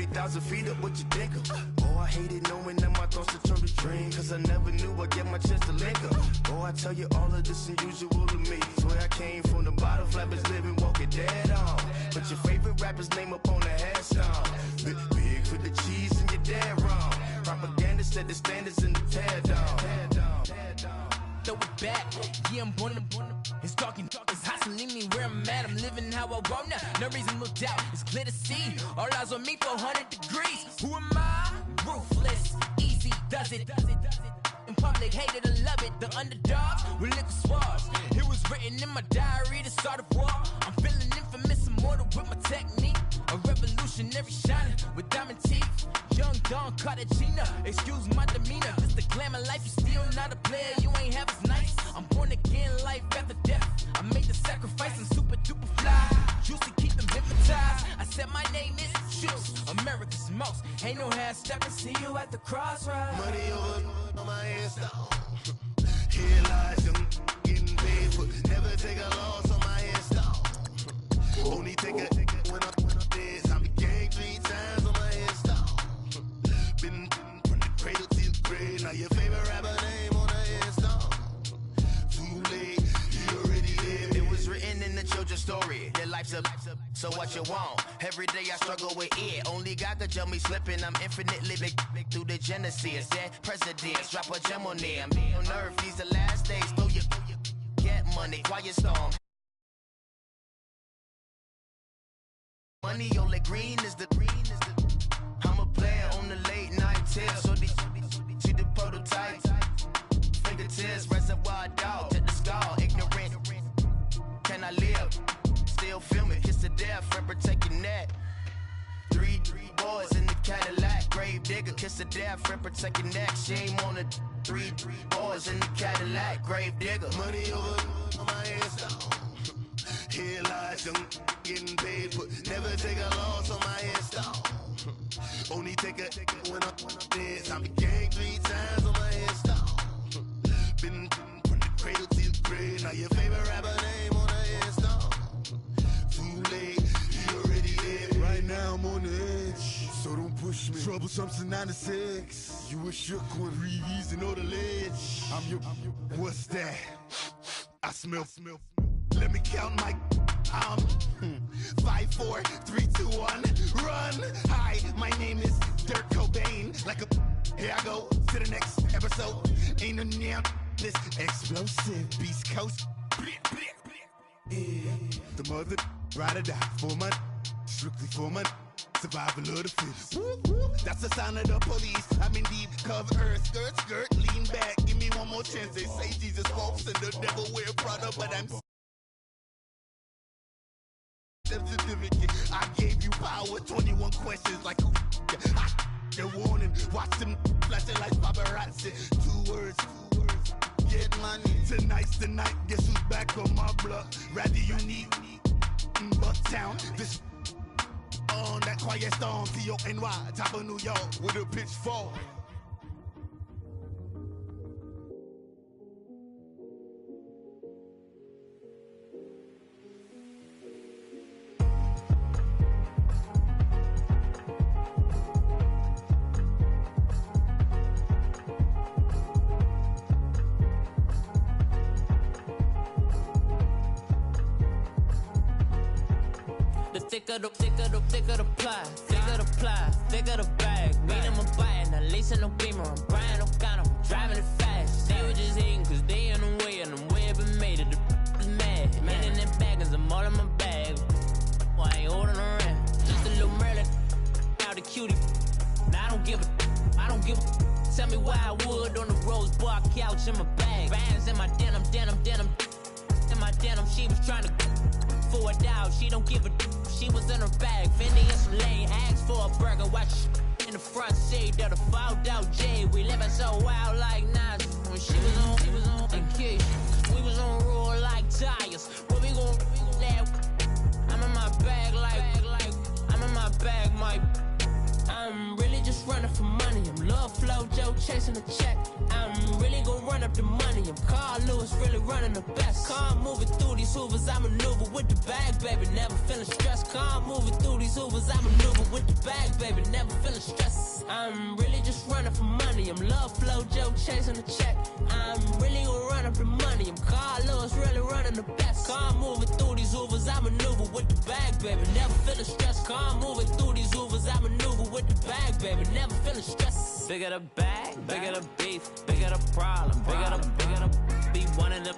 30,000 feet up, what you think of? Oh, I hated knowing that my thoughts would turn to dream, cause I never knew I'd get my chance to link up. Oh, I tell you all of this unusual to me. Swear I came from the bottom, flappers living, walking dead on. Put your favorite rapper's name up on the headstone. Big for the cheese and you're dead wrong. Propaganda set the standards in the tear down. Throw it back, yeah, I'm born to. It's talking, it's hustling me where I'm at. I'm living how I want now. No reason to doubt, it's clear to see. All eyes on me, 400 degrees. Who am I? Ruthless, easy, does it. In public, hate it or love it. The underdogs with liquor swabs. It was written in my diary to start a war. I'm feeling infamous, immortal with my technique. A revolutionary shining with diamond teeth. Young Don Cartagena, excuse my demeanor. This the glamour life, you still not a player, you ain't half as nice. I'm born again, life after death. I made the sacrifice, I'm super duper fly. Juice to keep them hypnotized. I said my name is Juice, America's most. Ain't no half stepping, see you at the crossroads. Money over on my headstone. Here lies young, getting paid for. Never take a loss on my headstone. Only take a when I'm dead. I'm gang 3 times on my headstone. Been from the cradle to the grave. Now your favorite rapper name on the headstone. Too late, you already lived. It was written in the children's story. Your life's a so what you want. Every day I struggle with it. Only God could tell me slipping. I'm infinitely big through the genesis. Dead presidents, drop a gem on there. I'm on earth, these the last days. Throw your get money, quiet storm. Money only green is the I'm a player on the late night tips. So these see the prototypes. Fingertips, reservoir dog to the skull. Ignorant. Can I live? Still filming. Kiss to death, friend, protect your neck. Three boys in the Cadillac. Grave digger, kiss to death, friend, protect your neck. Shame on the three boys in the Cadillac. Grave digger. Money over on my headstone. Here lies young, getting paid for. Never take a loss on my headstone. Only take a when I'm dead. I'm gang 3 times on my headstone. Been from the cradle to the grave. Now your favorite rapper name on the headstone. Too late, you already dead. Right now I'm on the edge, so don't push me. Troublesome since 96. You were shook when Reeves and all the ledge. I'm your. What's that? I smell. Let me count my 5, 4, 3, 2, 1, run. Hi, my name is Dirk Cobain. Like a here I go to the next episode. Ain't no damn this explosive Beast Coast. The mother ride or die for my strictly for my survival of the fittest. That's the sound of the police. I'm in deep cover earth, skirt, lean back. Give me one more chance. They say Jesus walks and the devil wear Prada, but I'm certificate. I gave you power, 21 questions like the warning. Watch them flashing like paparazzi. 2 words, get money. Tonight's the night, guess who's back on my block? Rather unique, Bucktown. This on that quiet storm, T-O-N-Y, top of New York with a pitchfork. Thicker the ply, thicker the bag. Mean I'm a buy it, at least in no beamer. I'm Brian O'Connor, driving it fast. They were just hating cause they in the way, and the way I've been made it, the is mad. Man in that bag, cause I'm all in my bag. Why I ain't holding around? Just a little Merlin, out the cutie. Now I don't give a. Tell me why I would on the rose bar couch in my bag. Bands in my denim. In my denim, she was trying to for it out. She don't give a. She was in her bag. Fendi and some lane. Asked for a burger. Watch in the front seat of the fouled out J. We living so wild like Nas. When she was on the key. We was on roll like tires. What we gon' that? I'm in my bag like I'm in my bag, Mike. I'm really just running for money. I'm love flow, Joe chasing the check. I'm really gonna run up the money. I'm Carl Lewis, really running the best. Car moving through these Hoovers, I maneuver with the bag, baby, never feeling stressed. Car moving through these Hoovers, I maneuver with the bag, baby, never feeling stressed. I'm really just running for money. I'm love flow, Joe chasing the check. I'm really gonna run up the money. I'm Carl Lewis, really running the best. Car moving through these Hoovers, I maneuver with the bag, baby, never feeling stressed. Car moving through these Hoovers, I maneuver with the bag, baby, never feeling stressed. Bigger the bag, bigger the beef, bigger the problem, bigger the be one in the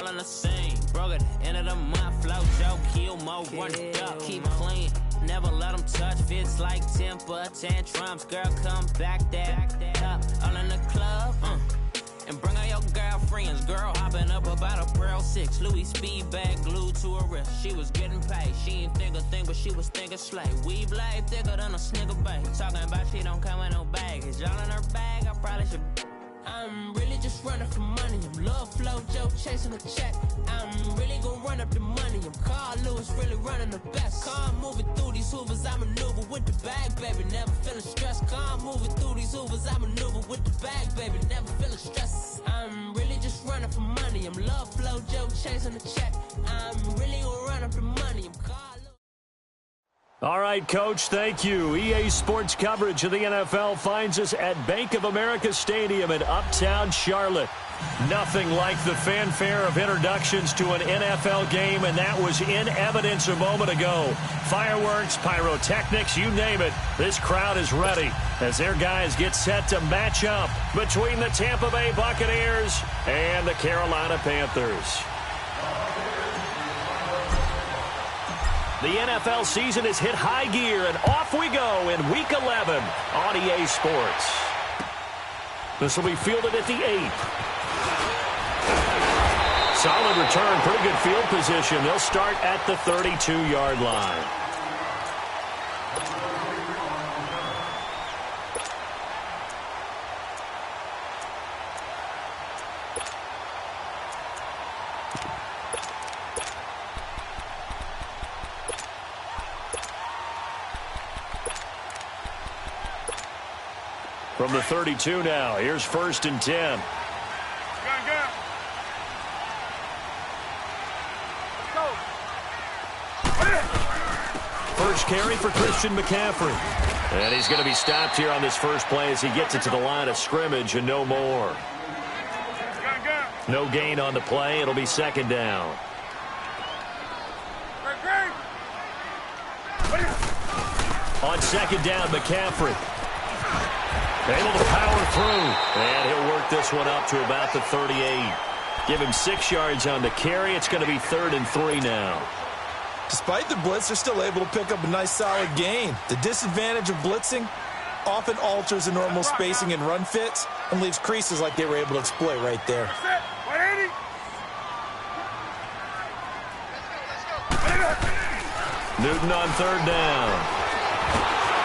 all in the same. Broke at the end of the month, flow Joe, kill more, run it up, keep clean. Never let them touch, fits like temper tantrums. Girl, come back that up, all in the club, and bring all your girlfriends. Girl hopping up about a Pearl 6 Louis speed bag glued to her wrist. She was getting paid, she ain't think a thing, but she was thinking slay. We blade thicker than a snicker bag. Talking about she don't come with no baggage. All in her bag, I probably should. I'm really just running for money. I'm love flow, Joe chasing the check. I'm really gonna run up the money. I'm Carl Lewis, really running the best. Car moving through these Hoovers, I maneuver with the bag, baby, never feeling stressed. Car moving through these Hoovers, I maneuver with the bag, baby, never feeling stressed. I'm really just running for money. I'm love flow, Joe chasing the check. I'm really gonna run up the money. I'm Carl Lewis. All right, Coach, thank you. EA Sports coverage of the NFL finds us at Bank of America Stadium in Uptown Charlotte. Nothing like the fanfare of introductions to an NFL game, and that was in evidence a moment ago. Fireworks, pyrotechnics, you name it. This crowd is ready as their guys get set to match up between the Tampa Bay Buccaneers and the Carolina Panthers. The NFL season has hit high gear, and off we go in Week 11 on EA Sports. This will be fielded at the 8. Solid return, pretty good field position. They'll start at the 32-yard line. From the 32 now, here's 1st and 10. First carry for Christian McCaffrey. And he's going to be stopped here on this first play as he gets it to the line of scrimmage and no more. No gain on the play. It'll be 2nd down. On 2nd down, McCaffrey. Able to power through. And he'll work this one up to about the 38. Give him 6 yards on the carry. It's going to be 3rd and 3 now. Despite the blitz, they're still able to pick up a nice solid gain. The disadvantage of blitzing often alters the normal spacing and run fits and leaves creases like they were able to exploit right there. Newton on 3rd down.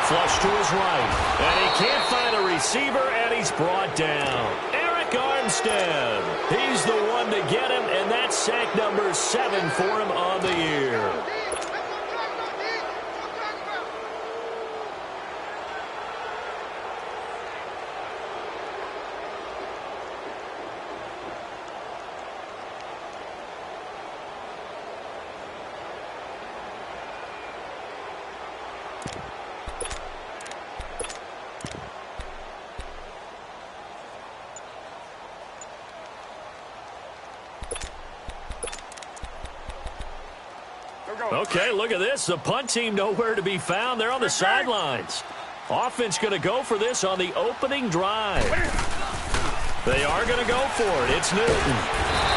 Flush to his right. And he can't find a receiver, and he's brought down. Eric Armstead. He's the one to get him, and that's sack number 7 for him on the year. Okay, look at this. The punt team nowhere to be found. They're on the sidelines. Offense going to go for this on the opening drive. They are going to go for it. It's Newton.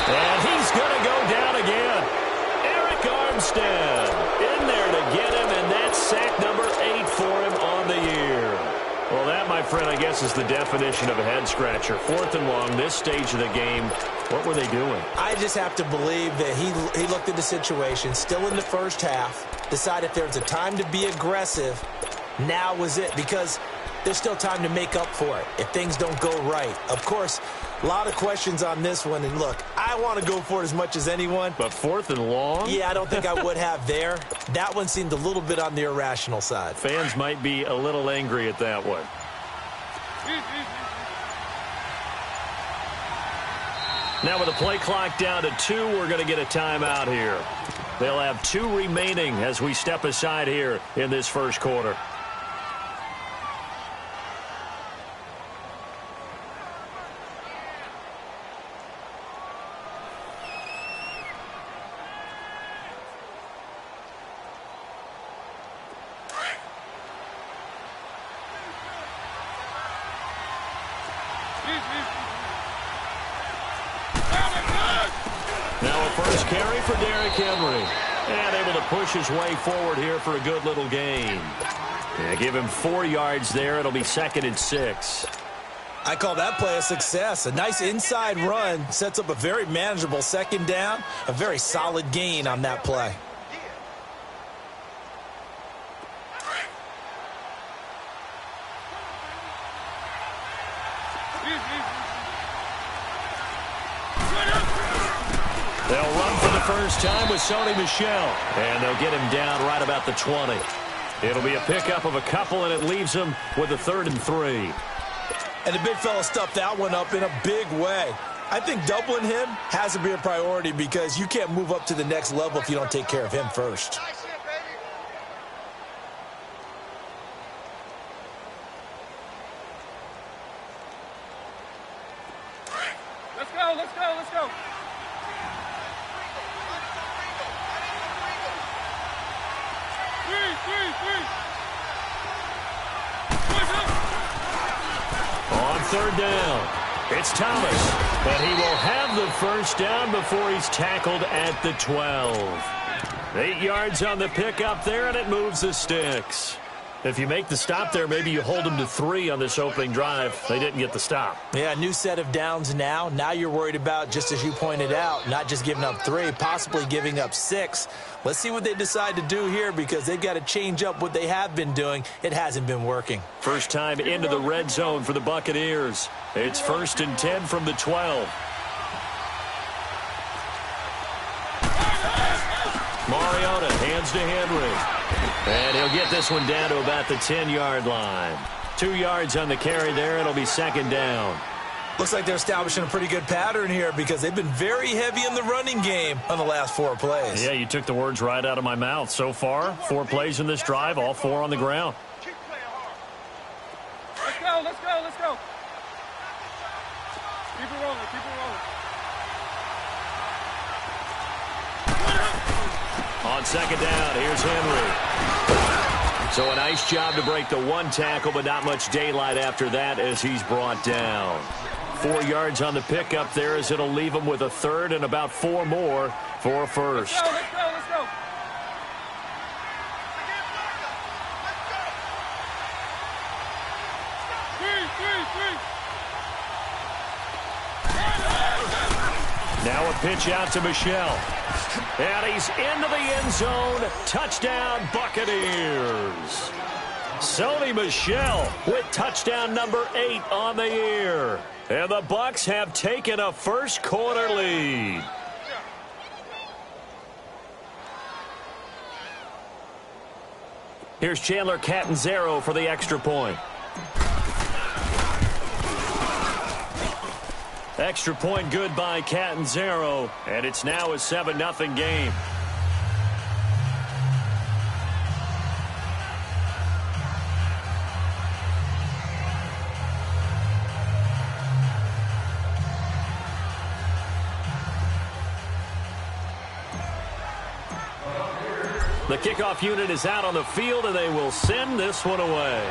And he's going to go down again. Eric Armstead in there to get him, and that's sack number 8 for him on the year. Well, that, my friend, I guess is the definition of a head-scratcher. 4th and long, this stage of the game. What were they doing? I just have to believe that he looked at the situation, still in the first half, decided if there was a time to be aggressive, now was it, because there's still time to make up for it if things don't go right. Of course, a lot of questions on this one, and look, I want to go for it as much as anyone. But 4th and long? Yeah, I don't think I would have there. That one seemed a little bit on the irrational side. Fans might be a little angry at that one. Now with the play clock down to 2, we're going to get a timeout here. They'll have 2 remaining as we step aside here in this first quarter. Now a first carry for Derrick Henry. And able to push his way forward here for a good little gain. Yeah, give him 4 yards there. It'll be 2nd and 6. I call that play a success. A nice inside run sets up a very manageable 2nd down. A very solid gain on that play. They'll run for the first time with Sony Michel. And they'll get him down right about the 20. It'll be a pickup of a couple, and it leaves him with a 3rd and 3. And the big fella stuffed that one up in a big way. I think doubling him has to be a priority because you can't move up to the next level if you don't take care of him first. Let's go, let's go, let's go. On 3rd down, it's Thomas. And he will have the first down before he's tackled at the 12. 8 yards on the pickup there, and it moves the sticks. If you make the stop there, maybe you hold them to 3 on this opening drive. They didn't get the stop. Yeah, new set of downs now. Now you're worried about, just as you pointed out, not just giving up 3, possibly giving up 6. Let's see what they decide to do here because they've got to change up what they have been doing. It hasn't been working. First time into the red zone for the Buccaneers. It's 1st and 10 from the 12. Mariota hands to Henry. And he'll get this one down to about the 10-yard line. 2 yards on the carry there. It'll be 2nd down. Looks like they're establishing a pretty good pattern here because they've been very heavy in the running game on the last 4 plays. Yeah, you took the words right out of my mouth. So far, 4 plays in this drive, all 4 on the ground. Let's go, let's go, let's go. Keep it rolling, keep it rolling. On 2nd down, here's Henry. So a nice job to break the 1 tackle, but not much daylight after that as he's brought down. 4 yards on the pickup there as it'll leave him with a 3rd and about 4 more for a first. Let's go, let's go, let's go. Now a pitch out to Michel. And he's into the end zone. Touchdown, Buccaneers. Sony Michel with touchdown number 8 on the year. And the Bucs have taken a first quarter lead. Here's Chandler Catanzaro for the extra point. Extra point good by Catanzaro, and it's now a 7-0 game. The kickoff unit is out on the field, and they will send this one away.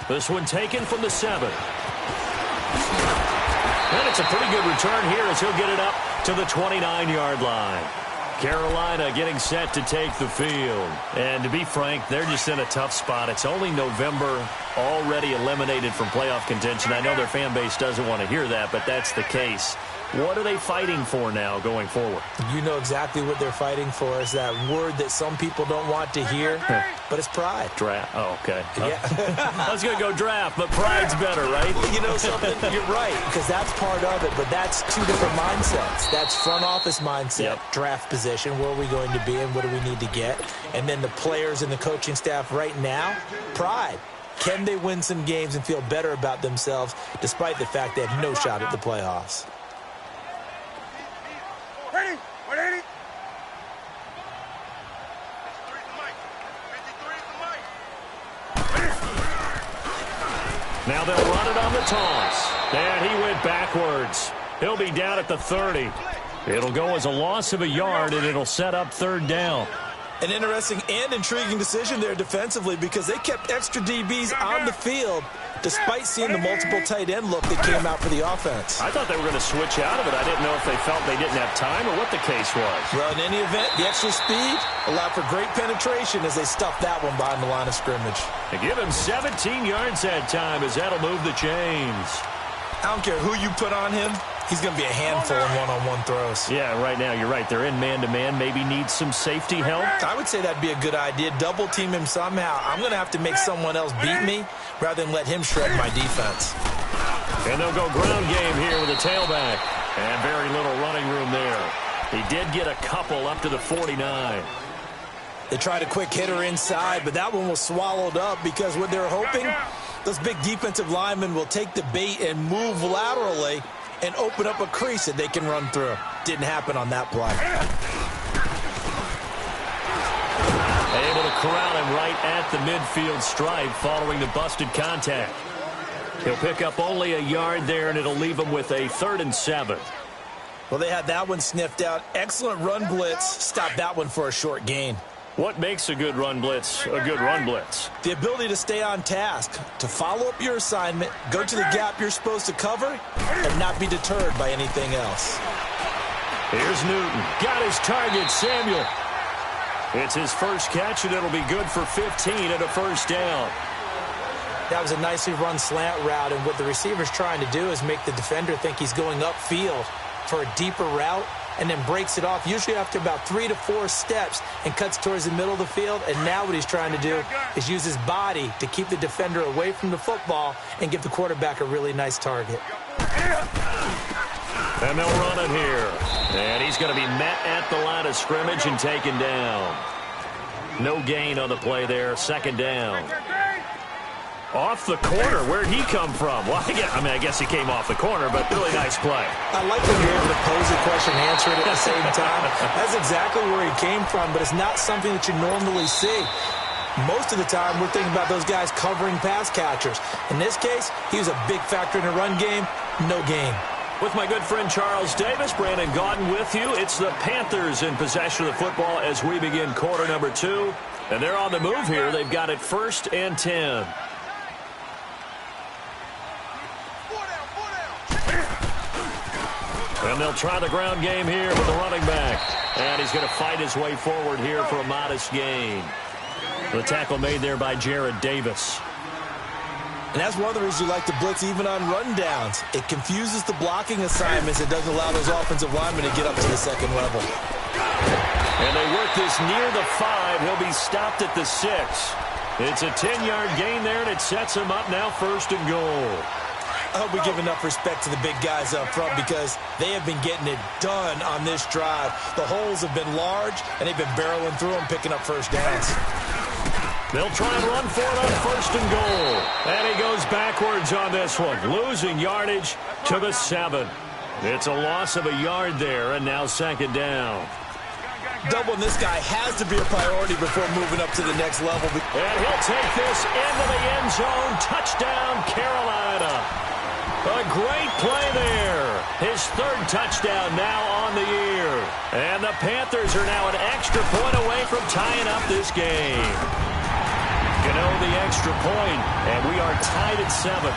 This one taken from the 7. And it's a pretty good return here as he'll get it up to the 29-yard line. Carolina getting set to take the field. And to be frank, they're just in a tough spot. It's only November, already eliminated from playoff contention. I know their fan base doesn't want to hear that, but that's the case. What are they fighting for now going forward? You know exactly what they're fighting for. Is that word that some people don't want to hear, but it's pride. Draft. Oh, okay. Yeah. I was going to go draft, but pride's better, right? You know something? You're right, because that's part of it, but that's 2 different mindsets. That's front office mindset, draft position, where are we going to be and what do we need to get? And then the players and the coaching staff right now, pride. Can they win some games and feel better about themselves despite the fact they have no shot at the playoffs? Ready? Ready? Now they'll run it on the toss. And he went backwards. He'll be down at the 30. It'll go as a loss of a yard, and it'll set up third down. An interesting and intriguing decision there defensively because they kept extra DBs on the field despite seeing the multiple tight end look that came out for the offense. I thought they were going to switch out of it. I didn't know if they felt they didn't have time or what the case was. Well, in any event, the extra speed allowed for great penetration as they stuffed that one behind the line of scrimmage. They give him 17 yards that time as that'll move the chains. I don't care who you put on him. He's going to be a handful in one-on-one throws. Yeah, right now, you're right. They're in man-to-man. Maybe needs some safety help. I would say that'd be a good idea. Double team him somehow. I'm going to have to make someone else beat me rather than let him shred my defense. And they'll go ground game here with a tailback. And very little running room there. He did get a couple up to the 49. They tried a quick hitter inside, but that one was swallowed up because what they're hoping, those big defensive linemen will take the bait and move laterally and open up a crease that they can run through. Didn't happen on that play. Able to corral him right at the midfield stripe following the busted contact. He'll pick up only a yard there, and it'll leave him with a 3rd and 7. Well, they had that one sniffed out. Excellent run blitz. Stopped that one for a short gain. What makes a good run blitz a good run blitz? The ability to stay on task, to follow up your assignment, go to the gap you're supposed to cover, and not be deterred by anything else. Here's Newton. Got his target, Samuel. It's his first catch, and it'll be good for 15 and a first down. That was a nicely run slant route, and what the receiver's trying to do is make the defender think he's going upfield for a deeper route, and then breaks it off, usually after about 3 to 4 steps, and cuts towards the middle of the field. And now what he's trying to do is use his body to keep the defender away from the football and give the quarterback a really nice target. And they'll run it here. And he's going to be met at the line of scrimmage and taken down. No gain on the play there, 2nd down. Off the corner. Where'd he come from? Well, I guess he came off the corner, but really nice play. I like when you're able to pose a question and answer it at the same time. That's exactly where he came from, but it's not something that you normally see. Most of the time, we're thinking about those guys covering pass catchers. In this case, he was a big factor in the run game. No gain. With my good friend Charles Davis, Brandon Gaudin with you. It's the Panthers in possession of the football as we begin quarter number 2. And they're on the move here. They've got it 1st and 10. And they'll try the ground game here with the running back. And he's going to fight his way forward here for a modest gain. The tackle made there by Jared Davis. And that's one of the reasons you like to blitz even on rundowns. It confuses the blocking assignments. It doesn't allow those offensive linemen to get up to the 2nd level. And they work this near the 5. He'll be stopped at the 6. It's a 10-yard gain there, and it sets him up now 1st and goal. I hope we give enough respect to the big guys up front because they have been getting it done on this drive. The holes have been large, and they've been barreling through them, picking up first downs. They'll try and run for it on 1st and goal. And he goes backwards on this one, losing yardage to the 7. It's a loss of a yard there, and now 2nd down. Doubling this guy has to be a priority before moving up to the next level. And he'll take this into the end zone. Touchdown, Carolina. A great play there. His 3rd touchdown now on the year. And the Panthers are now an extra point away from tying up this game. Gano the extra point, and we are tied at 7.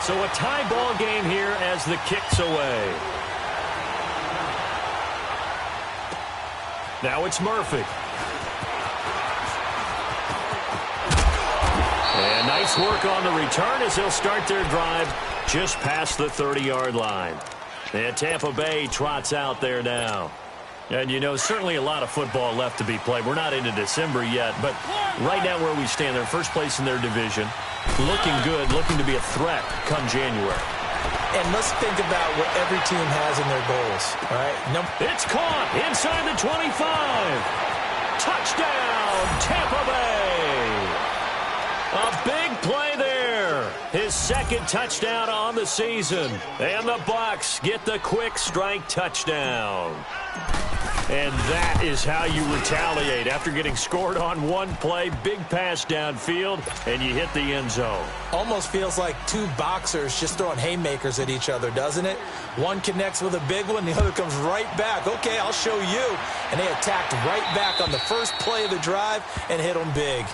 So a tie ball game here as the kick's away. Now it's Murphy. And nice work on the return as they'll start their drive just past the 30-yard line. And Tampa Bay trots out there now. And, you know, certainly a lot of football left to be played. We're not into December yet, but right now where we stand, they're first place in their division. Looking good, looking to be a threat come January. And let's think about what every team has in their goals, all right? It's caught inside the 25. Touchdown, Tampa Bay! A big play there. His second touchdown on the season. And the Bucs get the quick strike touchdown. And that is how you retaliate. After getting scored on one play, big pass downfield, and you hit the end zone. Almost feels like two boxers just throwing haymakers at each other, doesn't it? One connects with a big one, the other comes right back. Okay, I'll show you. And they attacked right back on the first play of the drive and hit them big.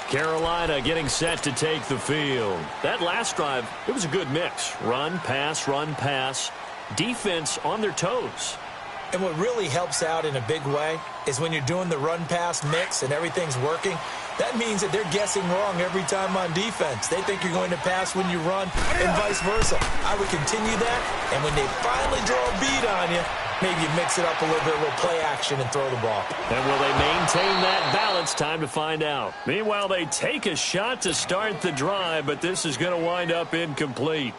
Carolina getting set to take the field. That last drive, it was a good mix. Run, pass, defense on their toes. And what really helps out in a big way is when you're doing the run-pass mix and everything's working, that means that they're guessing wrong every time on defense. They think you're going to pass when you run and vice versa. I would continue that, and when they finally draw a bead on you, maybe you mix it up a little bit, a little play action, and throw the ball. And will they maintain that balance? Time to find out. Meanwhile, they take a shot to start the drive, but this is going to wind up incomplete.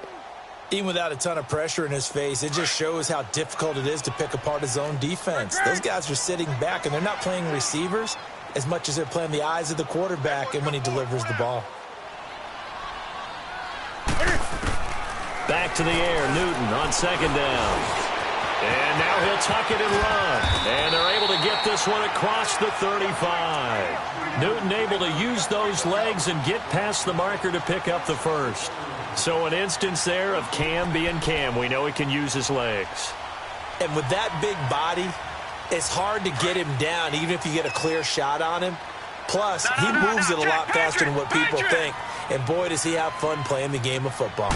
Even without a ton of pressure in his face, it just shows how difficult it is to pick apart his own defense. Those guys are sitting back, and they're not playing receivers as much as they're playing the eyes of the quarterback and when he delivers the ball. Back to the air, Newton on second down. And now he'll tuck it and run. And they're able to get this one across the 35. Newton able to use those legs and get past the marker to pick up the first. So an instance there of Cam being Cam. We know he can use his legs. And with that big body, it's hard to get him down, even if you get a clear shot on him. Plus, he moves it a lot faster than what people think. And boy, does he have fun playing the game of football.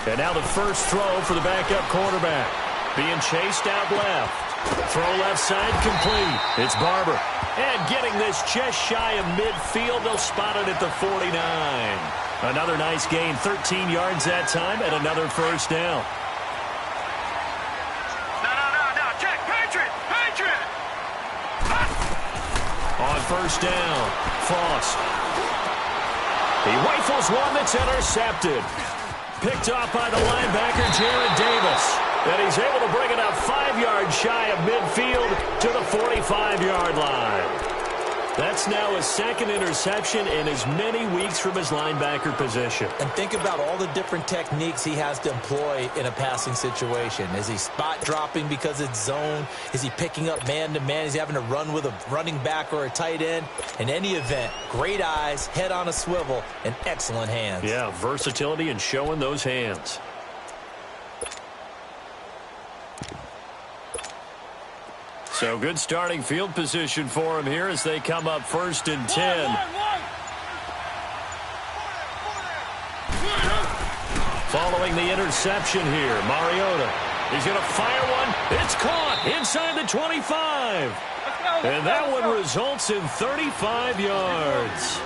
And now the first throw for the backup quarterback. Being chased out left. Throw left side complete. It's Barber. And getting this just shy of midfield. They'll spot it at the 49. Another nice gain, 13 yards that time, and another first down. No, check, Patriot! On first down, Frost. He rifles one that's intercepted. Picked off by the linebacker, Jared Davis. And he's able to bring it up 5 yards shy of midfield to the 45-yard line. That's now his second interception in as many weeks from his linebacker position. And think about all the different techniques he has to employ in a passing situation. Is he spot dropping because it's zone? Is he picking up man-to-man? Is he having to run with a running back or a tight end? In any event, great eyes, head on a swivel, and excellent hands. Yeah, versatility and showing those hands. So good starting field position for him here as they come up first and 10. Following the interception here, Mariota. He's going to fire one. It's caught inside the 25. And that one results in 35 yards.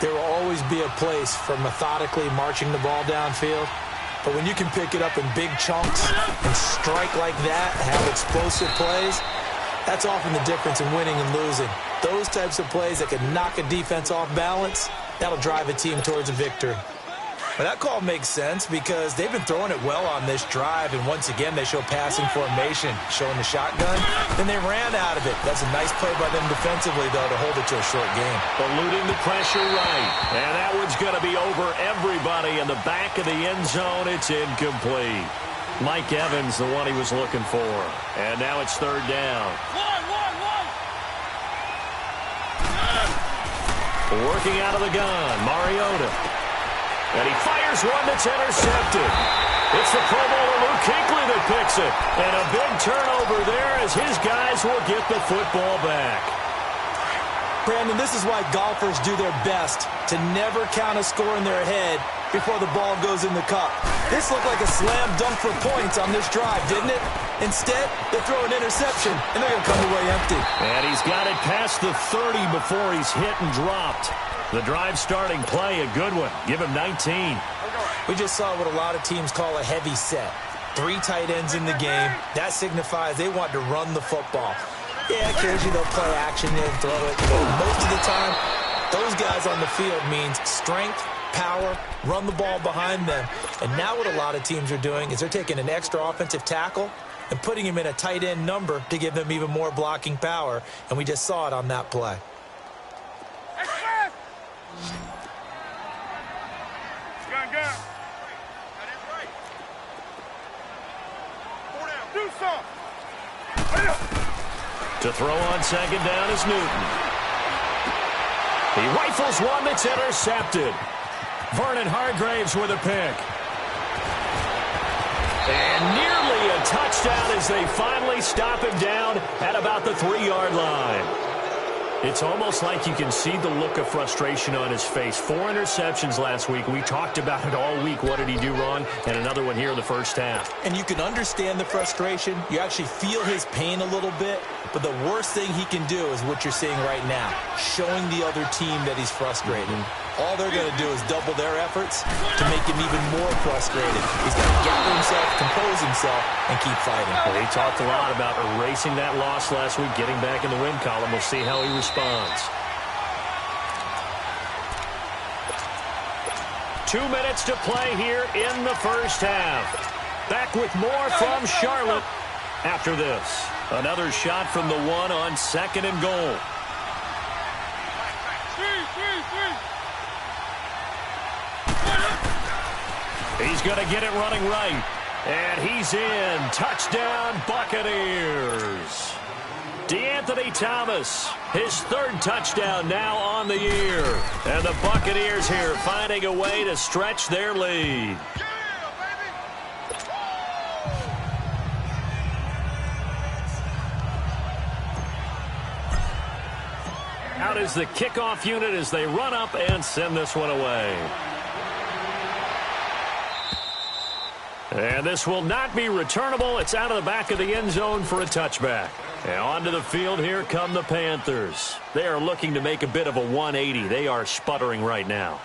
There will always be a place for methodically marching the ball downfield. But when you can pick it up in big chunks and strike like that, have explosive plays, that's often the difference in winning and losing. Those types of plays that can knock a defense off balance, that'll drive a team towards a victory. Well, that call makes sense because they've been throwing it well on this drive, and once again they show passing formation, showing the shotgun. Then they ran out of it. That's a nice play by them defensively, though, to hold it to a short game. Eluding the pressure right. And that one's going to be over everybody in the back of the end zone. It's incomplete. Mike Evans, the one he was looking for. And now it's third down. Working out of the gun, Mariota. And he fires one that's intercepted. It's the Pro Bowler Luke Kuechly that picks it. And a big turnover there as his guys will get the football back. Brandon, this is why golfers do their best to never count a score in their head before the ball goes in the cup. This looked like a slam dunk for points on this drive, didn't it? Instead, they throw an interception, and they're going to come away empty. And he's got it past the 30 before he's hit and dropped. The drive starting play, a good one. Give him 19. We just saw what a lot of teams call a heavy set. 3 tight ends in the game. That signifies they want to run the football. Yeah, occasionally they'll play action and throw it, but most of the time, those guys on the field means strength, power, run the ball behind them. And now what a lot of teams are doing is they're taking an extra offensive tackle and putting him in a tight end number to give them even more blocking power. And we just saw it on that play. To throw on second down is Newton. He rifles one that's intercepted. Vernon Hargraves with a pick. And nearly a touchdown as they finally stop him down at about the 3-yard line. It's almost like you can see the look of frustration on his face. 4 interceptions last week. We talked about it all week. What did he do wrong? And another one here in the first half. And you can understand the frustration. You actually feel his pain a little bit. But the worst thing he can do is what you're seeing right now, showing the other team that he's frustrated. All they're going to do is double their efforts to make him even more frustrated. He's got to gather himself, compose himself, and keep fighting. Well, he talked a lot about erasing that loss last week, getting back in the win column. We'll see how he responds. 2 minutes to play here in the first half. Back with more from Charlotte after this. Another shot from the 1 on second and goal. He's going to get it running right. And he's in. Touchdown, Buccaneers. DeAnthony Thomas, his 3rd touchdown now on the year. And the Buccaneers here finding a way to stretch their lead. Out is the kickoff unit as they run up and send this one away. And this will not be returnable. It's out of the back of the end zone for a touchback. And onto the field, here come the Panthers. They are looking to make a bit of a 180. They are sputtering right now.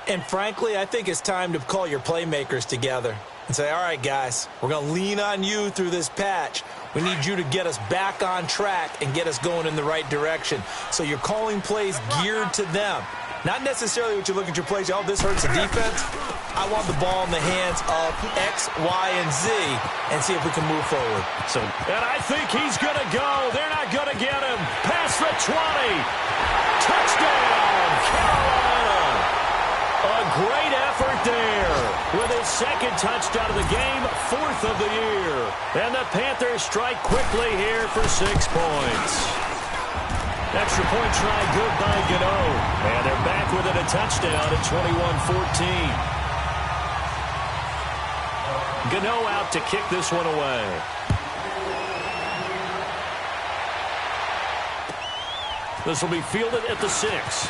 And frankly, I think it's time to call your playmakers together and say, all right, guys, we're going to lean on you through this patch. We need you to get us back on track and get us going in the right direction. So you're calling plays geared to them. Not necessarily what you look at your plays, oh, this hurts the defense. I want the ball in the hands of X, Y, and Z and see if we can move forward. And I think he's going to go. They're not going to get him. Past the 20. Touchdown, Carolina. A great effort there with his 2nd touchdown of the game, 4th of the year. And the Panthers strike quickly here for 6 points. Extra point try good by Gano. And they're back within a touchdown at 21-14. Gano out to kick this one away. This will be fielded at the 6.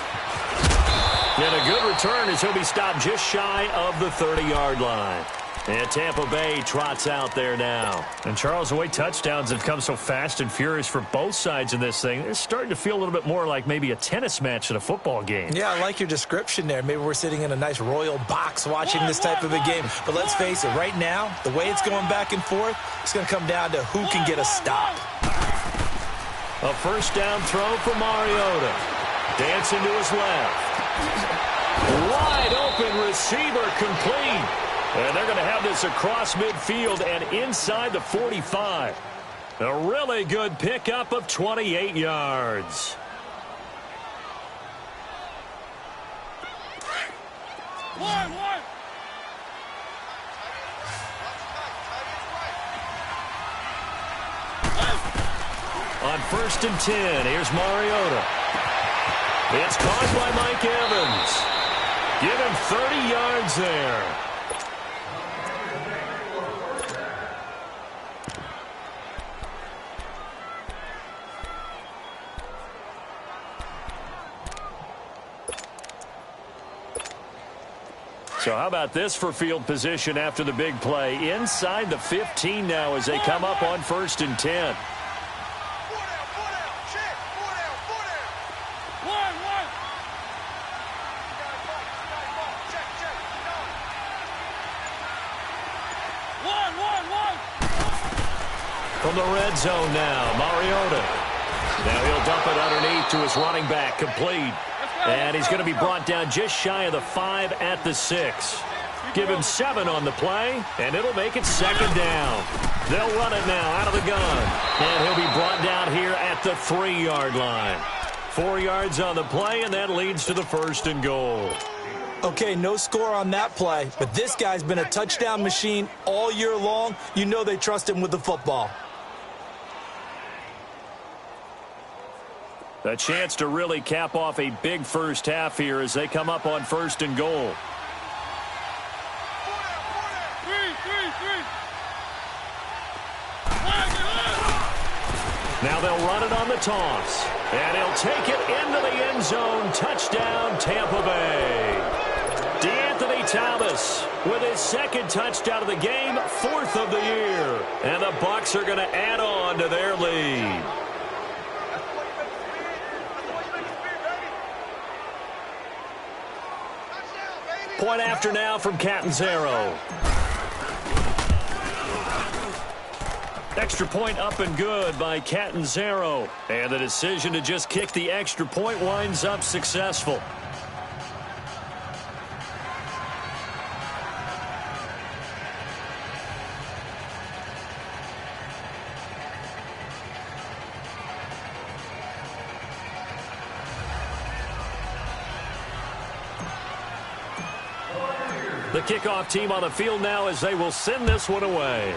And a good return as he'll be stopped just shy of the 30-yard line. And Tampa Bay trots out there now. And Charles, the way touchdowns have come so fast and furious for both sides in this thing, it's starting to feel a little bit more like maybe a tennis match at a football game. Yeah, I like your description there. Maybe we're sitting in a nice royal box watching this type of a game. But let's face it, right now, the way it's going back and forth, it's going to come down to who can get a stop. A first down throw for Mariota. Dancing to his left. Wide open receiver complete. And they're going to have this across midfield and inside the 45. A really good pickup of 28 yards. On 1st and 10, here's Mariota. It's caught by Mike Evans. Give him 30 yards there. So how about this for field position after the big play? Inside the 15 now as they come up on 1st and 10. From the red zone now, Mariota. Now he'll dump it underneath to his running back, complete. And he's going to be brought down just shy of the 5 at the 6. Give him 7 on the play, and it'll make it second down. They'll run it now out of the gun. And he'll be brought down here at the 3-yard line. 4 yards on the play, and that leads to the 1st and goal. Okay, no score on that play, but this guy's been a touchdown machine all year long. You know they trust him with the football. A chance to really cap off a big first half here as they come up on 1st and goal. Now they'll run it on the toss. And he'll take it into the end zone. Touchdown, Tampa Bay. DeAnthony Thomas with his 2nd touchdown of the game, 4th of the year. And the Bucs are going to add on to their lead. Point after now from Catanzaro. Extra point up and good by Catanzaro. And the decision to just kick the extra point winds up successful. The kickoff team on the field now as they will send this one away.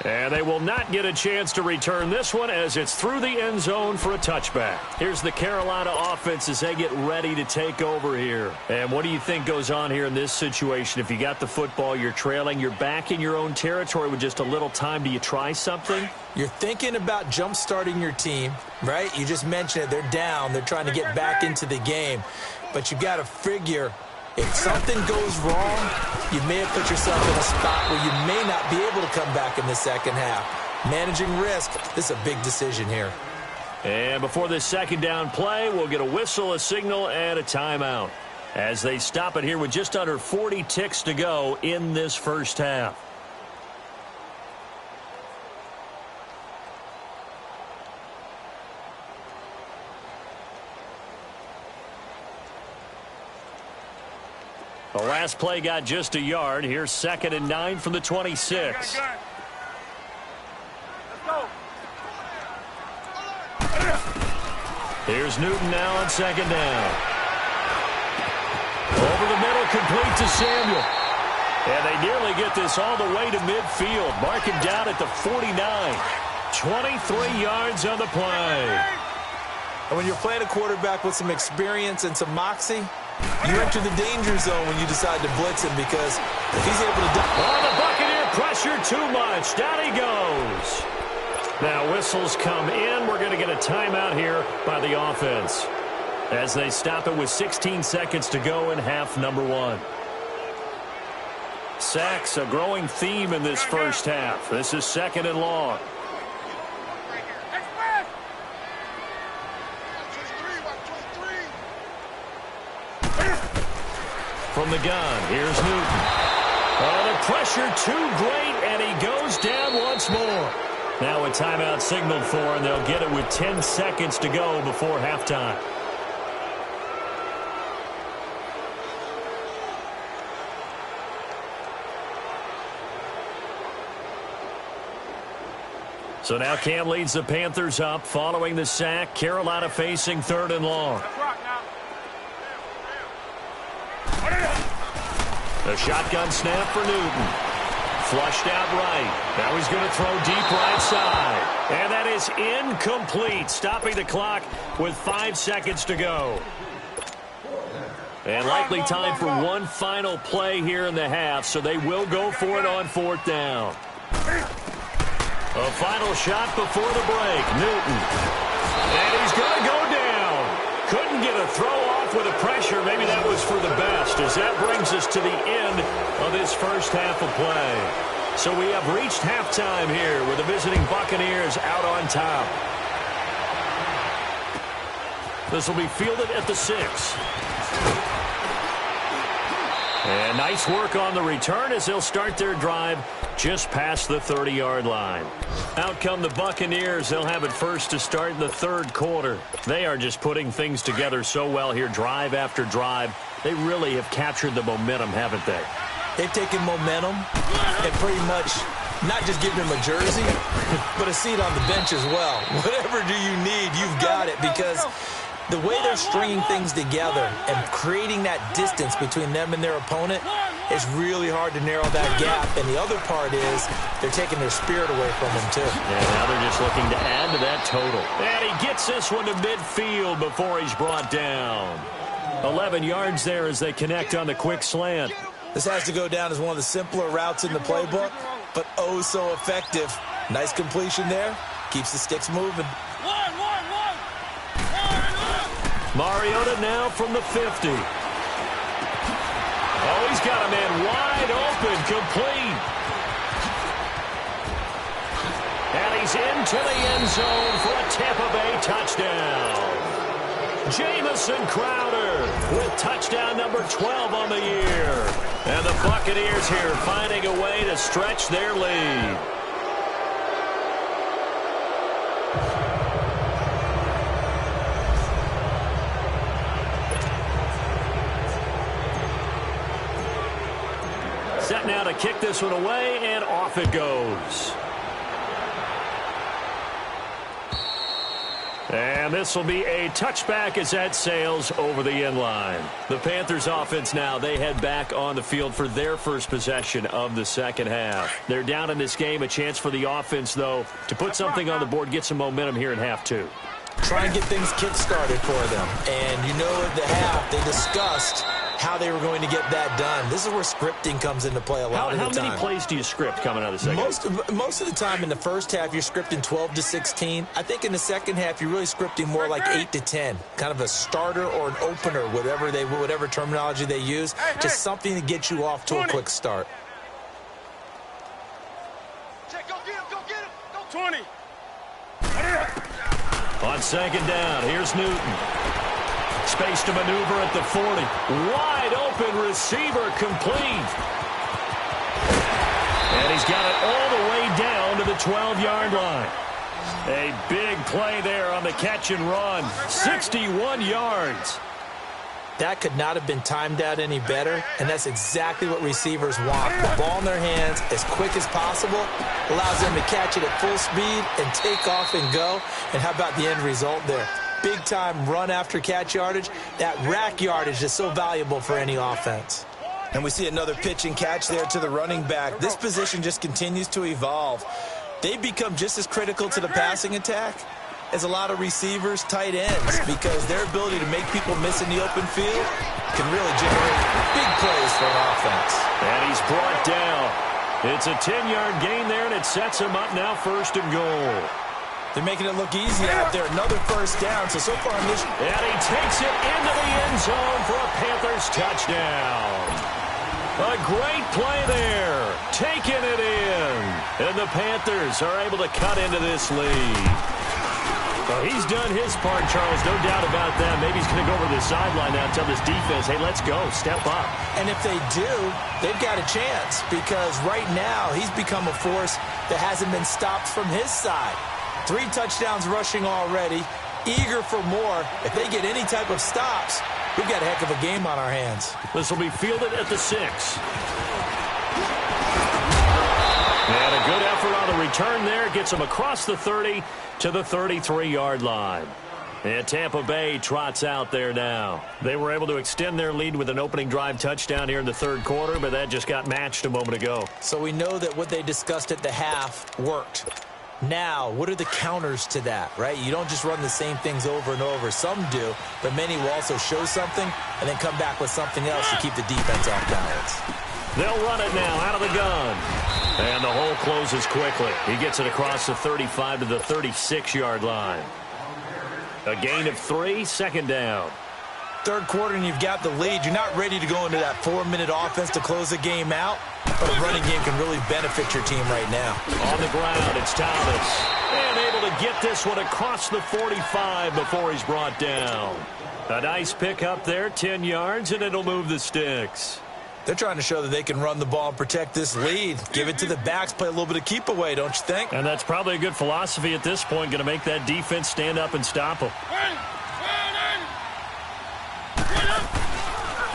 And they will not get a chance to return this one as it's through the end zone for a touchback. Here's the Carolina offense as they get ready to take over here. And what do you think goes on here in this situation? If you got the football, you're trailing, you're back in your own territory with just a little time. Do you try something? You're thinking about jump-starting your team, right? You just mentioned it. They're down. They're trying to get back into the game. But you got to figure, if something goes wrong, you may have put yourself in a spot where you may not be able to come back in the second half. Managing risk, this is a big decision here. And before this second down play, we'll get a whistle, a signal, and a timeout as they stop it here with just under 40 ticks to go in this first half. The last play got just a yard. Here's 2nd and 9 from the 26. Here's Newton now on 2nd down. Over the middle, complete to Samuel. And they nearly get this all the way to midfield. Mark him down at the 49. 23 yards on the play. And when you're playing a quarterback with some experience and some moxie, you enter the danger zone when you decide to blitz him, because if he's able to... Oh, the Buccaneer pressure too much. Down he goes. Now whistles come in. We're going to get a timeout here by the offense as they stop it with 16 seconds to go in half number 1. Sacks, a growing theme in this first half. This is 2nd and long. From the gun, here's Newton. Oh, the pressure too great, and he goes down once more. Now a timeout signaled for, and they'll get it with 10 seconds to go before halftime. So now Cam leads the Panthers up following the sack. Carolina facing 3rd and long. The shotgun snap for Newton. Flushed out right. Now he's going to throw deep right side. And that is incomplete, stopping the clock with 5 seconds to go. And likely time for one final play here in the half, so they will go for it on 4th down. A final shot before the break. Newton. And he's going to go down. Couldn't get a throw off with the pressure. Maybe that was for the best, as that brings us to the end of this first half of play. So we have reached halftime here with the visiting Buccaneers out on top. This will be fielded at the 6. And nice work on the return as they'll start their drive just past the 30-yard line. Out come the Buccaneers. They'll have it first to start in the third quarter. They are just putting things together so well here, drive after drive. They really have captured the momentum, haven't they? They've taken momentum and pretty much not just given them a jersey, but a seat on the bench as well. Whatever do you need, you've got it, because the way they're stringing things together and creating that distance between them and their opponent is really hard to narrow that gap. And the other part is they're taking their spirit away from them, too. Yeah, now they're just looking to add to that total. And he gets this one to midfield before he's brought down. 11 yards there as they connect on the quick slant. This has to go down as one of the simpler routes in the playbook, but oh so effective. Nice completion there. Keeps the sticks moving. Mariota now from the 50. Oh, he's got a man wide open, complete. And he's into the end zone for a Tampa Bay touchdown. Jamison Crowder with touchdown number 12 on the year. And the Buccaneers here finding a way to stretch their lead. Set now to kick this one away, and off it goes. And this will be a touchback as that sails over the end line. The Panthers offense now, they head back on the field for their first possession of the second half. They're down in this game. A chance for the offense, though, to put something on the board, get some momentum here in half two. Try and get things kick-started for them. And you know at the half, they discussed how they were going to get that done. This is where scripting comes into play a lot of the time. How many plays do you script coming out of the second? Most of the time in the first half, you're scripting 12 to 16. I think in the second half, you're really scripting more like 8 to 10. Kind of a starter or an opener, whatever terminology they use. Just something to get you off to a quick start. Go get him. Go 20. On second down, here's Newton. Space to maneuver at the 40. Wide open receiver, complete. And he's got it all the way down to the 12-yard line. A big play there on the catch and run. 61 yards. That could not have been timed out any better, and that's exactly what receivers want. The ball in their hands as quick as possible allows them to catch it at full speed and take off and go. And how about the end result there? Big-time run after catch yardage. That rack yardage is so valuable for any offense. And we see another pitch and catch there to the running back. This position just continues to evolve. They've become just as critical to the passing attack as a lot of receivers, tight ends, because their ability to make people miss in the open field can really generate big plays for an offense. And he's brought down. It's a 10-yard gain there, and it sets him up now first and goal. They're making it look easy out there. Another first down. So far in this... And he takes it into the end zone for a Panthers touchdown. A great play there. Taking it in. And the Panthers are able to cut into this lead. Well, he's done his part, Charles. No doubt about that. Maybe he's going to go over to the sideline now and tell this defense, hey, let's go. Step up. And if they do, they've got a chance, because right now he's become a force that hasn't been stopped from his side. 3 touchdowns rushing already, eager for more. If they get any type of stops, we've got a heck of a game on our hands. This will be fielded at the 6. And a good effort on the return there. Gets him across the 30 to the 33-yard line. And Tampa Bay trots out there now. They were able to extend their lead with an opening drive touchdown here in the third quarter, but that just got matched a moment ago. So we know that what they discussed at the half worked. Now, what are the counters to that, right? You don't just run the same things over and over. Some do, but many will also show something and then come back with something else to keep the defense off balance. They'll run it now out of the gun. And the hole closes quickly. He gets it across the 35 to the 36-yard line. A gain of 3, second down. Third quarter and you've got the lead. You're not ready to go into that 4-minute offense to close the game out, but a running game can really benefit your team right now. On the ground, it's Thomas. And able to get this one across the 45 before he's brought down. A nice pick up there, 10 yards, and it'll move the sticks. They're trying to show that they can run the ball and protect this lead. Give it to the backs, play a little bit of keep away, don't you think? And that's probably a good philosophy at this point, going to make that defense stand up and stop them.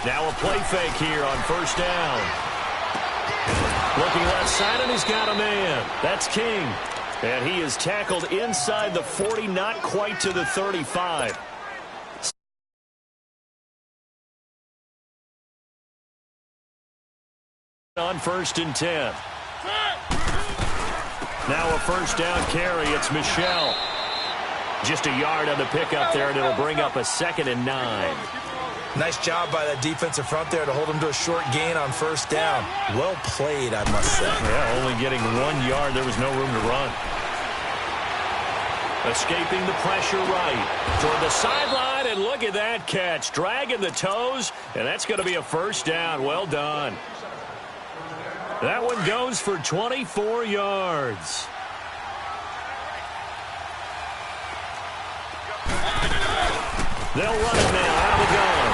Now a play fake here on first down. Looking left side, and he's got a man. That's King. And he is tackled inside the 40, not quite to the 35. On first and 10. Now a first down carry. It's Michelle. Just a yard on the pickup there, and it'll bring up a 2nd and 9. Nice job by that defensive front there to hold him to a short gain on first down. Well played, I must say. Yeah, only getting 1 yard. There was no room to run. Escaping the pressure right toward the sideline, and look at that catch. Dragging the toes, and that's going to be a first down. Well done. That one goes for 24 yards. They'll run it now out of the gun.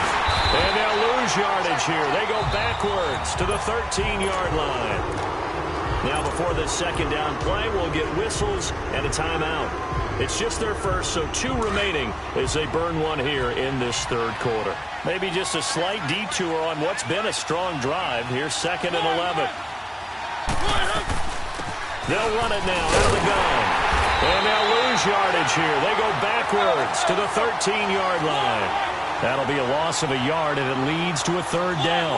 And they'll lose yardage here. They go backwards to the 13-yard line. Now before this second down play, we'll get whistles and a timeout. It's just their first, so 2 remaining as they burn one here in this third quarter. Maybe just a slight detour on what's been a strong drive. Here's 2nd and 11. They'll run it now out of the gun. And they'll lose yardage here. They go backwards to the 13-yard line. That'll be a loss of a yard, and it leads to a third down.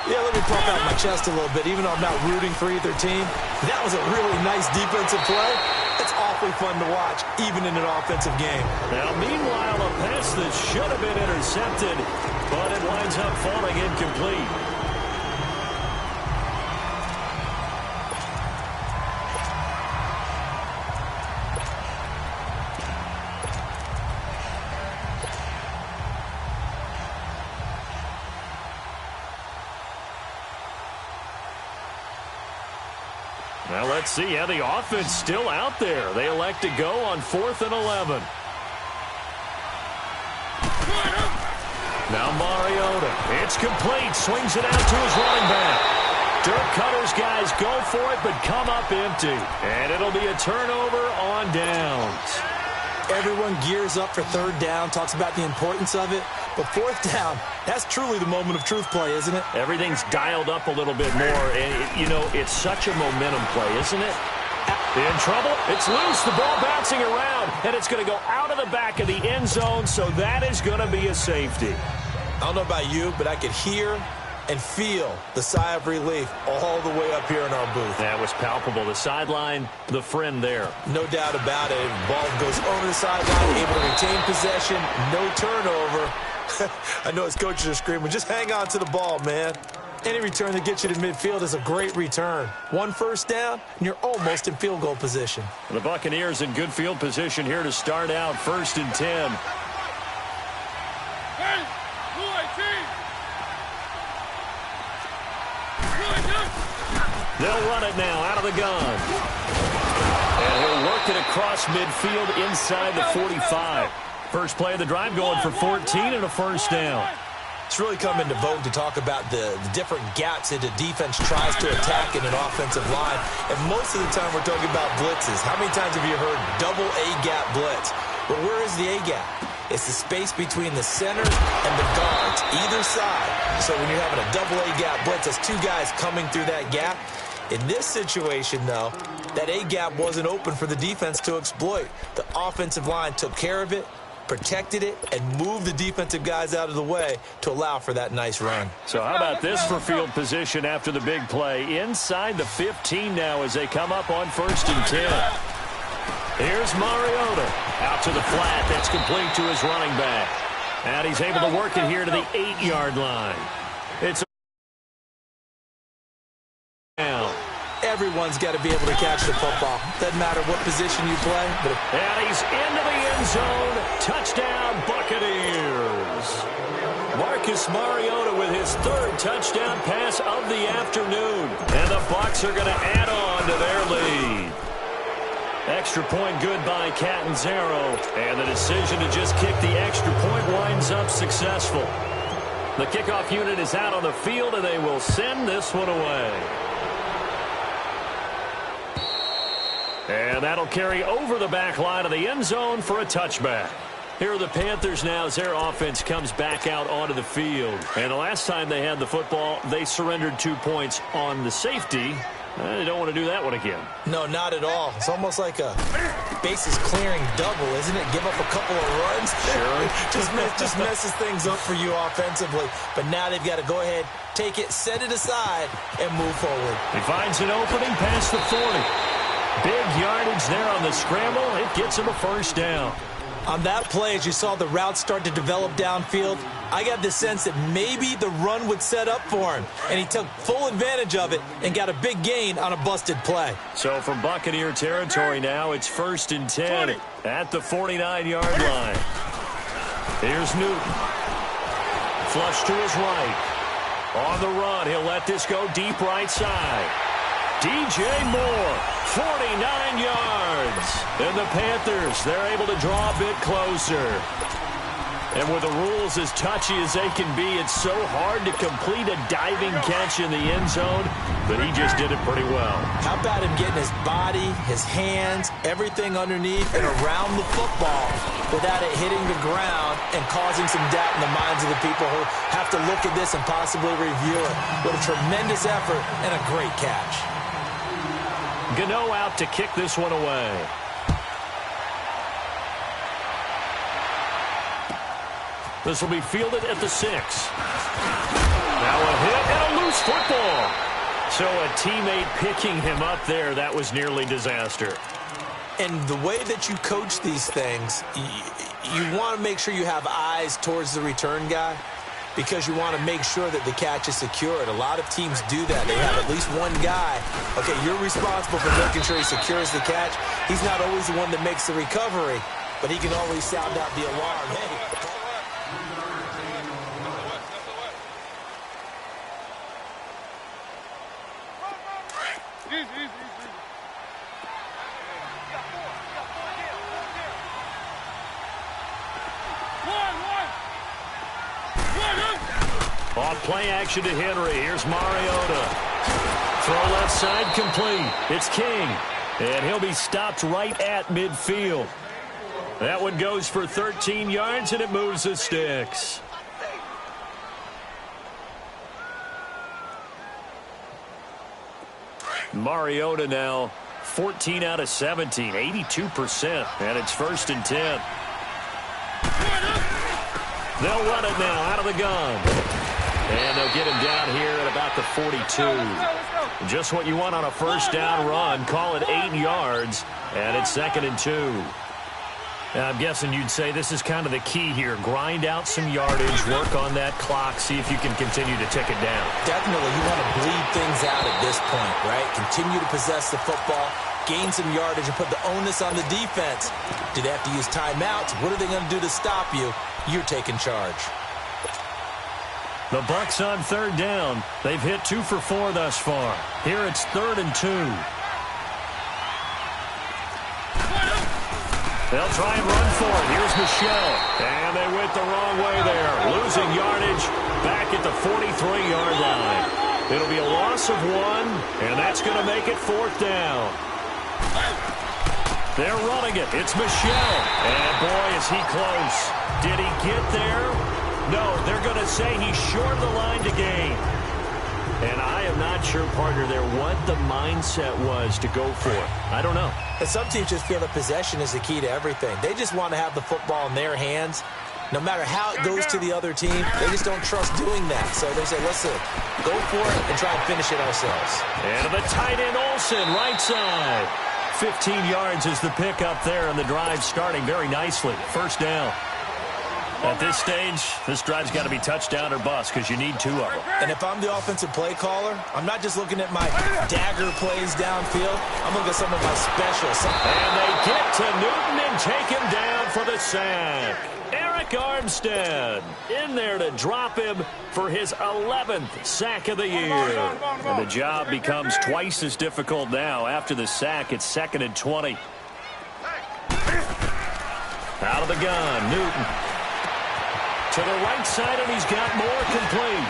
Yeah, let me pump out my chest a little bit. Even though I'm not rooting for either team, that was a really nice defensive play. It's awfully fun to watch, even in an offensive game. Now, meanwhile, a pass that should have been intercepted, but it winds up falling incomplete. Now let's see how the offense still out there. They elect to go on 4th and 11. Now Mariota. It's complete. Swings it out to his running back. Dirk Cutter's guys go for it, but come up empty. And it'll be a turnover on downs. Everyone gears up for third down, talks about the importance of it. But fourth down, that's truly the moment of truth play, isn't it? Everything's dialed up a little bit more. And, you know, it's such a momentum play, isn't it? In trouble. It's loose. The ball bouncing around. And it's going to go out of the back of the end zone, so that is going to be a safety. I don't know about you, but I could hear and feel the sigh of relief all the way up here in our booth. That was palpable. The sideline, the friend there. No doubt about it. Ball goes over the sideline, able to retain possession, no turnover. I know his coaches are screaming, just hang on to the ball, man. Any return that gets you to midfield is a great return. 1 first down, and you're almost in field goal position. The Buccaneers in good field position here to start out 1st and 10. They'll run it now out of the gun. And he'll work it across midfield inside the 45. First play of the drive going for 14 and a first down. It's really come into vogue to talk about the different gaps that the defense tries to attack in an offensive line. And most of the time we're talking about blitzes. How many times have you heard double A-gap blitz? Well, where is the A-gap? It's the space between the center and the guards, either side. So when you're having a double A-gap blitz, that's 2 guys coming through that gap. In this situation, though, that A-gap wasn't open for the defense to exploit. The offensive line took care of it, protected it, and moved the defensive guys out of the way to allow for that nice run. So how about this for field position after the big play? Inside the 15 now as they come up on 1st and 10. Here's Mariota. Out to the flat. That's complete to his running back. And he's able to work it here to the 8-yard line. It's now. Everyone's got to be able to catch the football. Doesn't matter what position you play. And he's into the end zone. Touchdown, Buccaneers. Marcus Mariota with his 3rd touchdown pass of the afternoon. And the Bucs are going to add on to their lead. Extra point good by Catanzaro. And the decision to just kick the extra point winds up successful. The kickoff unit is out on the field, and they will send this one away. And that'll carry over the back line of the end zone for a touchback. Here are the Panthers now as their offense comes back out onto the field. And the last time they had the football, they surrendered 2 points on the safety. They don't want to do that one again. No, not at all. It's almost like a bases clearing double, isn't it? Give up a couple of runs. Sure. just messes things up for you offensively. But now they've got to go ahead, take it, set it aside, and move forward. He finds an opening past the 40. Big yardage there on the scramble. It gets him a first down. On that play, as you saw the route start to develop downfield, I got the sense that maybe the run would set up for him. And he took full advantage of it and got a big gain on a busted play. So from Buccaneer territory now, it's 1st and 10 at the 49-yard line. Here's Newton. Flush to his right. On the run, he'll let this go deep right side. DJ Moore, 49 yards. And the Panthers, they're able to draw a bit closer. And with the rules as touchy as they can be, it's so hard to complete a diving catch in the end zone, but he just did it pretty well. How about him getting his body, his hands, everything underneath and around the football without it hitting the ground and causing some doubt in the minds of the people who have to look at this and possibly review it. What a tremendous effort and a great catch. Gano out to kick this one away. This will be fielded at the 6. Now a hit and a loose football. So a teammate picking him up there, that was nearly disaster. And the way that you coach these things, you want to make sure you have eyes towards the return guy because you want to make sure that the catch is secured. A lot of teams do that. They have at least one guy. Okay, you're responsible for making sure he secures the catch. He's not always the one that makes the recovery, but he can always sound out the alarm. Hey. Off play action to Henry. Here's Mariota. Throw left side complete. It's King. And he'll be stopped right at midfield. That one goes for 13 yards, and it moves the sticks. Mariota now 14 out of 17, 82%, and it's 1st and 10. They'll run it now out of the gun. And they'll get him down here at about the 42. Just what you want on a first down run. Call it 8 yards, and it's 2nd and 2. I'm guessing you'd say this is kind of the key here. Grind out some yardage, work on that clock, see if you can continue to tick it down. Definitely, you want to bleed things out at this point, right? Continue to possess the football, gain some yardage, and put the onus on the defense. Do they have to use timeouts? What are they going to do to stop you? You're taking charge. The Bucs on 3rd down. They've hit 2 for 4 thus far. Here it's 3rd and 2. They'll try and run for it. Here's Michelle. And they went the wrong way there. Losing yardage back at the 43-yard line. It'll be a loss of 1, and that's going to make it 4th down. They're running it. It's Michelle. And boy, is he close. Did he get there? No, they're going to say he's short of the line to gain. And I am not sure, partner, there what the mindset was to go for it. I don't know. And some teams just feel that possession is the key to everything. They just want to have the football in their hands. No matter how it goes to the other team, they just don't trust doing that. So they say, listen, go for it and try and finish it ourselves. And the tight end, Olsen, right side. 15 yards is the pickup there, and the drive starting very nicely. 1st down. At this stage, this drive's got to be touchdown or bust because you need 2 of them. And if I'm the offensive play caller, I'm not just looking at my dagger plays downfield. I'm looking at some of my specials. And they get to Newton and take him down for the sack. Eric Armstead in there to drop him for his 11th sack of the year. And the job becomes twice as difficult now. After the sack, it's 2nd and 20. Out of the gun, Newton. To the right side, and he's got more complete.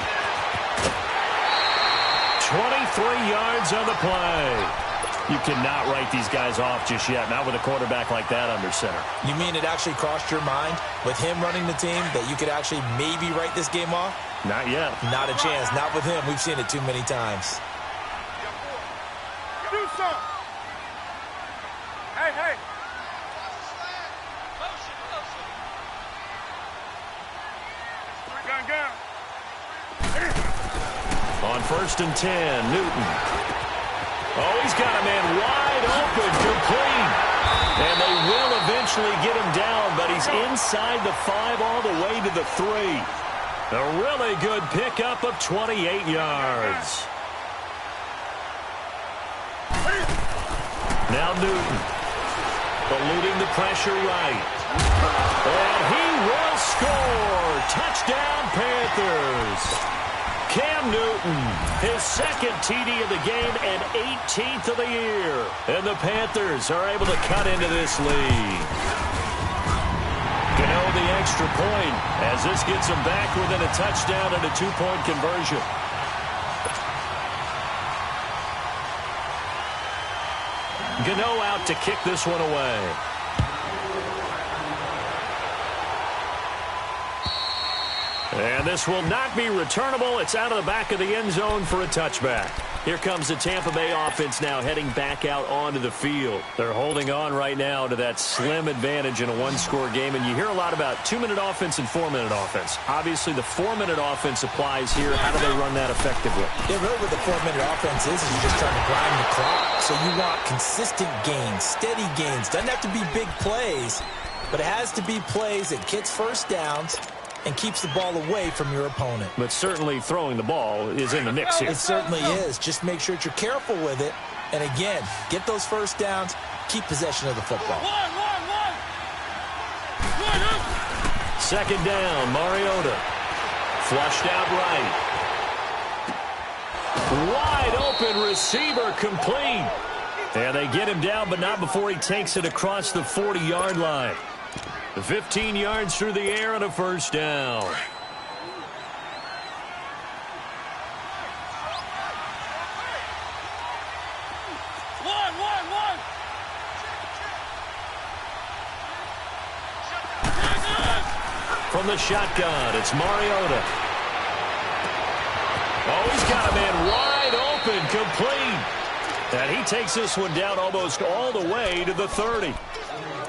23 yards on the play. You cannot write these guys off just yet, not with a quarterback like that under center. You mean it actually crossed your mind with him running the team that you could actually maybe write this game off? Not yet. Not a chance. Not with him. We've seen it too many times. Do something. Hey, hey. Gun. On 1st and 10, Newton. Oh, he's got a man wide open, complete. And they will eventually get him down, but he's inside the 5 all the way to the 3. A really good pickup of 28 yards. Now Newton, eluding the pressure right. And he will score. Touchdown, Panthers. Cam Newton, his second TD of the game and 18th of the year. And the Panthers are able to cut into this lead. Gano the extra point as this gets them back within a touchdown and a 2-point conversion. Gano out to kick this one away. And this will not be returnable. It's out of the back of the end zone for a touchback. Here comes the Tampa Bay offense now heading back out onto the field. They're holding on right now to that slim advantage in a one-score game. And you hear a lot about 2-minute offense and 4-minute offense. Obviously, the 4-minute offense applies here. How do they run that effectively? Yeah, really what the 4-minute offense is you're just trying to grind the clock. So you want consistent gains, steady gains. Doesn't have to be big plays, but it has to be plays that gets first downs and keeps the ball away from your opponent. But certainly throwing the ball is in the mix here. It certainly is. Just make sure that you're careful with it. And again, get those first downs, keep possession of the football. Second down, Mariota. Flushed out right. Wide open receiver complete. And they get him down, but not before he takes it across the 40-yard line. 15 yards through the air and a first down. From the shotgun, it's Mariota. Oh, he's got a man wide open, complete. And he takes this one down almost all the way to the 30.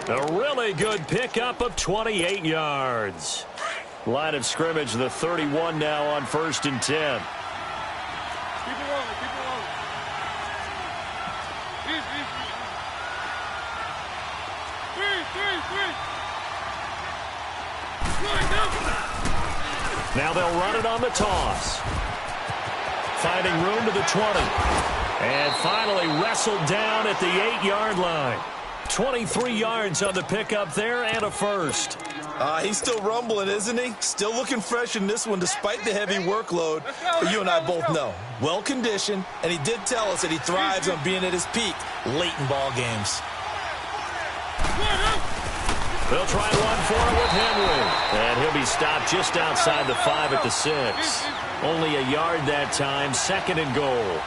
A really good pickup of 28 yards. Line of scrimmage, the 31 now on 1st and 10. Keep it rolling, keep it rolling. Now they'll run it on the toss. Finding room to the 20. And finally wrestled down at the 8-yard line. 23 yards on the pickup there and a first. He's still rumbling, isn't he? Still looking fresh in this one despite the heavy workload. But you and I both know, well-conditioned, and he did tell us that he thrives on being at his peak late in ball games. They'll try and run for it with Henry. And he'll be stopped just outside the 5 at the 6. Only a yard that time, 2nd and goal.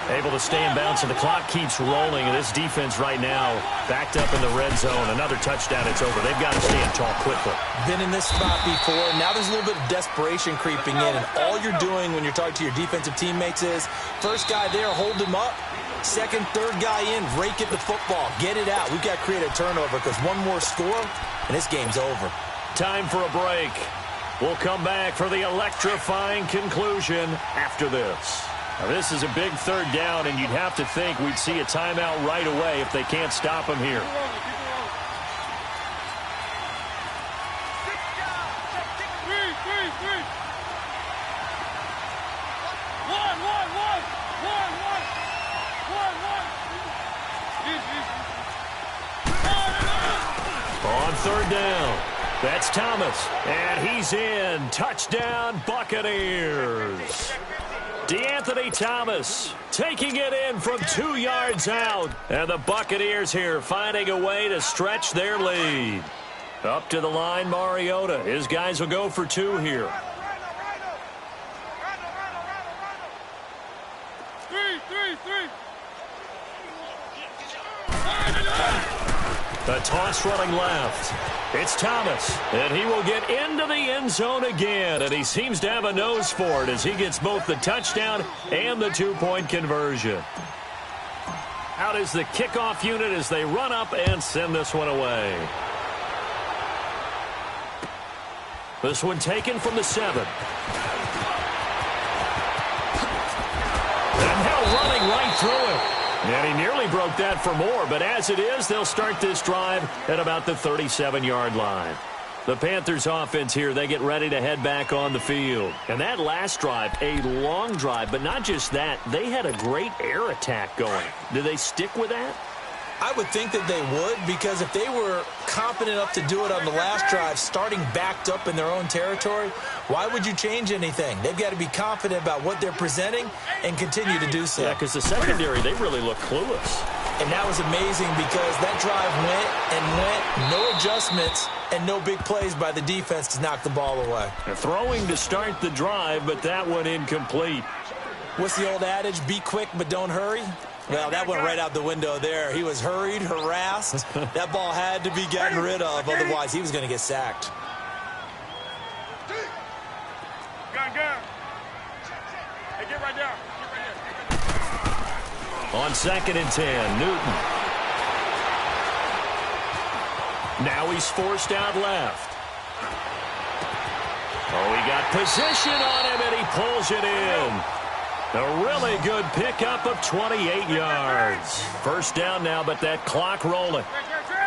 Able to stay in bounds, and the clock keeps rolling. And this defense right now backed up in the red zone. Another touchdown, it's over. They've got to stand tall quickly. Been in this spot before. Now there's a little bit of desperation creeping in. And all you're doing when you're talking to your defensive teammates is, first guy there, hold him up. Second, third guy in, rake at the football. Get it out. We've got to create a turnover because one more score, and this game's over. Time for a break. We'll come back for the electrifying conclusion after this. Now, this is a big 3rd down, and you'd have to think we'd see a timeout right away if they can't stop him here. On 3rd down, that's Thomas, and he's in. Touchdown, Buccaneers. DeAnthony Thomas taking it in from 2 yards out. And the Buccaneers here finding a way to stretch their lead. Up to the line, Mariota. His guys will go for 2 here. The toss running left. It's Thomas, and he will get into the end zone again, and he seems to have a nose for it as he gets both the touchdown and the 2-point conversion. Out is the kickoff unit as they run up and send this one away. This one taken from the 7. And now running right through it. And he nearly broke that for more, but as it is, they'll start this drive at about the 37-yard line. The Panthers offense here, they get ready to head back on the field. And that last drive, a long drive, but not just that, they had a great air attack going. Do they stick with that? I would think that they would, because if they were competent enough to do it on the last drive, starting backed up in their own territory, why would you change anything? They've got to be confident about what they're presenting and continue to do so. Yeah, because the secondary, they really look clueless. And that was amazing because that drive went, no adjustments, and no big plays by the defense to knock the ball away. They're throwing to start the drive, but that one incomplete. What's the old adage? Be quick, but don't hurry. Well, that went right out the window there. He was hurried, harassed. That ball had to be gotten rid of, otherwise he was going to get sacked. Gun. Hey, get right down. On 2nd and 10, Newton. Now he's forced out left. Oh, he got position on him, and he pulls it in. A really good pickup of 28 yards. First down now, but that clock rolling.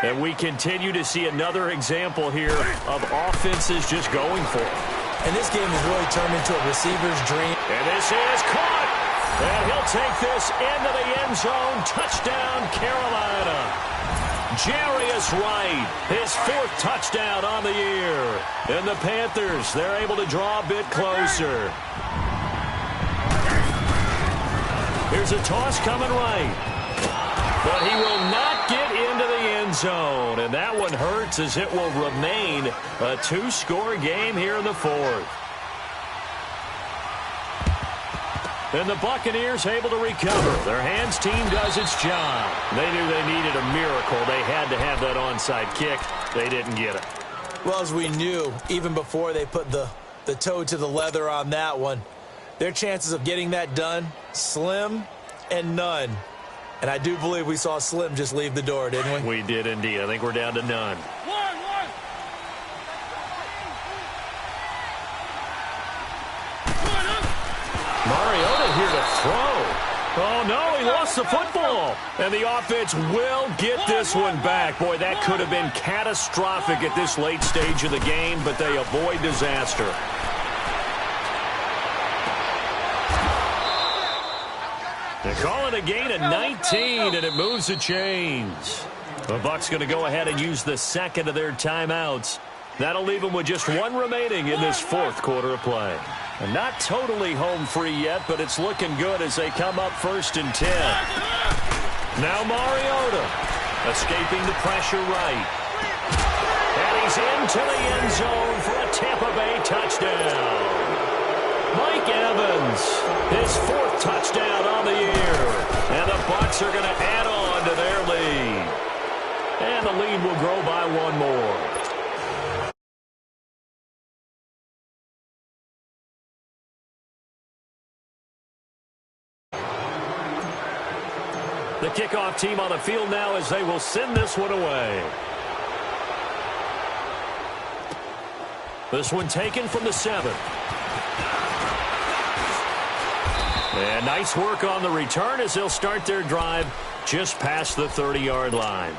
And we continue to see another example here of offenses just going for it. And this game has really turned into a receiver's dream. And this is caught. And he'll take this into the end zone. Touchdown, Carolina. Jarius Wright, his 4th touchdown on the year. And the Panthers, they're able to draw a bit closer. Here's a toss coming right. But he will not get into the end zone. And that one hurts as it will remain a 2-score game here in the 4th. And the Buccaneers able to recover. Their hands team does its job. They knew they needed a miracle. They had to have that onside kick. They didn't get it. Well, as we knew, even before they put the toe to the leather on that one, their chances of getting that done, slim and none. And I do believe we saw Slim just leave the door, didn't we? We did indeed. I think we're down to none. Mariota here to throw. Oh, no, he lost the football. And the offense will get this one back. Boy, that could have been catastrophic at this late stage of the game, but they avoid disaster. They call it a gain of 19, and it moves the chains. The Bucs going to go ahead and use the 2nd of their timeouts. That'll leave them with just 1 remaining in this 4th quarter of play. And not totally home free yet, but it's looking good as they come up 1st and 10. Now Mariota escaping the pressure right. And he's into the end zone for a Tampa Bay touchdown. Mike Evans, his 4th touchdown on the year. And the Bucs are going to add on to their lead. And the lead will grow by 1 more. The kickoff team on the field now as they will send this one away. This one taken from the 7. And nice work on the return as they'll start their drive just past the 30-yard line.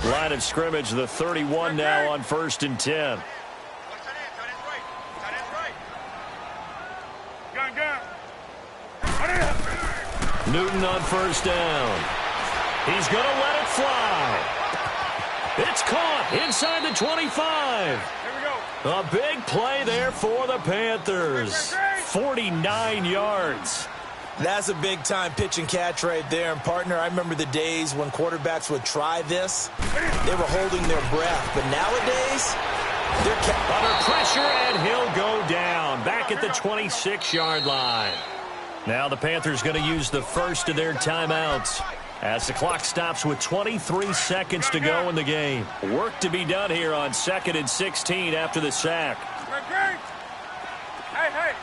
Line of scrimmage, the 31 now on 1st and 10. Newton on 1st down. He's going to let it fly. It's caught inside the 25. A big play there for the Panthers. 49 yards. That's a big-time pitch and catch right there. And, partner, I remember the days when quarterbacks would try this. They were holding their breath. But nowadays, they're under pressure, and he'll go down. Back at the 26-yard line. Now the Panthers going to use the first of their timeouts as the clock stops with 23 seconds to go in the game. Work to be done here on 2nd and 16 after the sack. Hey.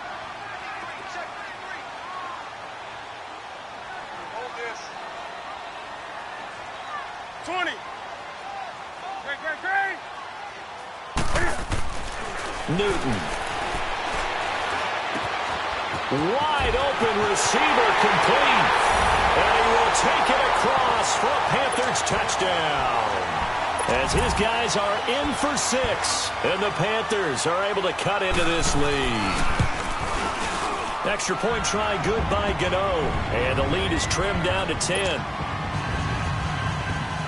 20. Newton. Wide open receiver complete. And he will take it across for a Panthers touchdown. As his guys are in for 6. And the Panthers are able to cut into this lead. Extra point try good by Gano. And the lead is trimmed down to 10.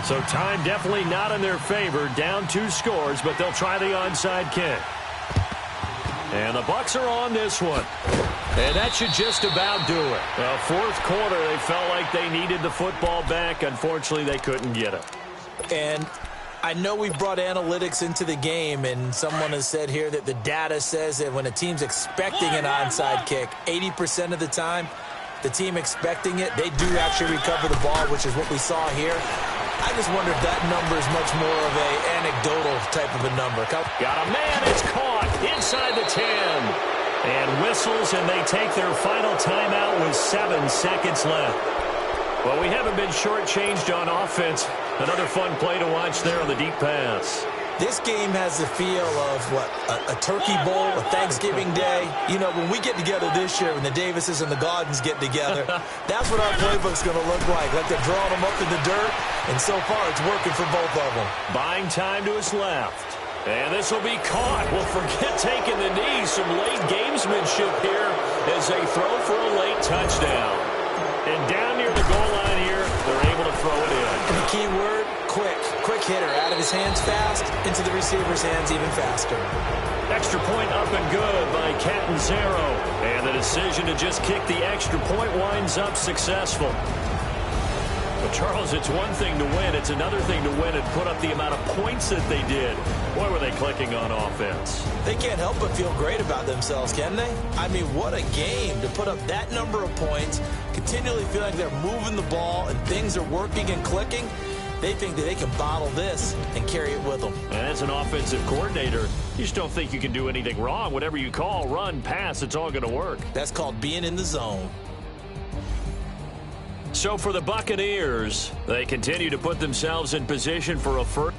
So time definitely not in their favor. Down 2 scores, but they'll try the onside kick. And the Bucs are on this one. And that should just about do it. Well, fourth quarter, they felt like they needed the football back. Unfortunately, they couldn't get it. And I know we've brought analytics into the game, and someone has said here that the data says that when a team's expecting an onside kick, 80% of the time, the team expecting it, they do actually recover the ball, which is what we saw here. I just wonder if that number is much more of a anecdotal type of a number. Got a man, it's caught inside the 10. And whistles, and they take their final timeout with 7 seconds left. Well, we haven't been shortchanged on offense. Another fun play to watch there on the deep pass. This game has the feel of, a turkey bowl, a Thanksgiving day. You know, when we get together this year, when the Davises and the Gardens get together, that's what our playbook's going to look like. Like they're drawing them up in the dirt, and so far it's working for both of them. Buying time to his left. And this will be caught. Well, forget taking the knee. Some late gamesmanship here as they throw for a late touchdown. And down near the goal line here, they're able to throw it in. And the key word, quick. Quick hitter. Out of his hands fast, into the receiver's hands even faster. Extra point up and good by Catanzaro. And the decision to just kick the extra point winds up successful. But, Charles, it's one thing to win. It's another thing to win and put up the amount of points that they did. Boy, were they clicking on offense. They can't help but feel great about themselves, can they? I mean, what a game to put up that number of points, continually feel like they're moving the ball and things are working and clicking. They think that they can bottle this and carry it with them. And as an offensive coordinator, you just don't think you can do anything wrong. Whatever you call, run, pass, it's all going to work. That's called being in the zone. So for the Buccaneers, they continue to put themselves in position for a first.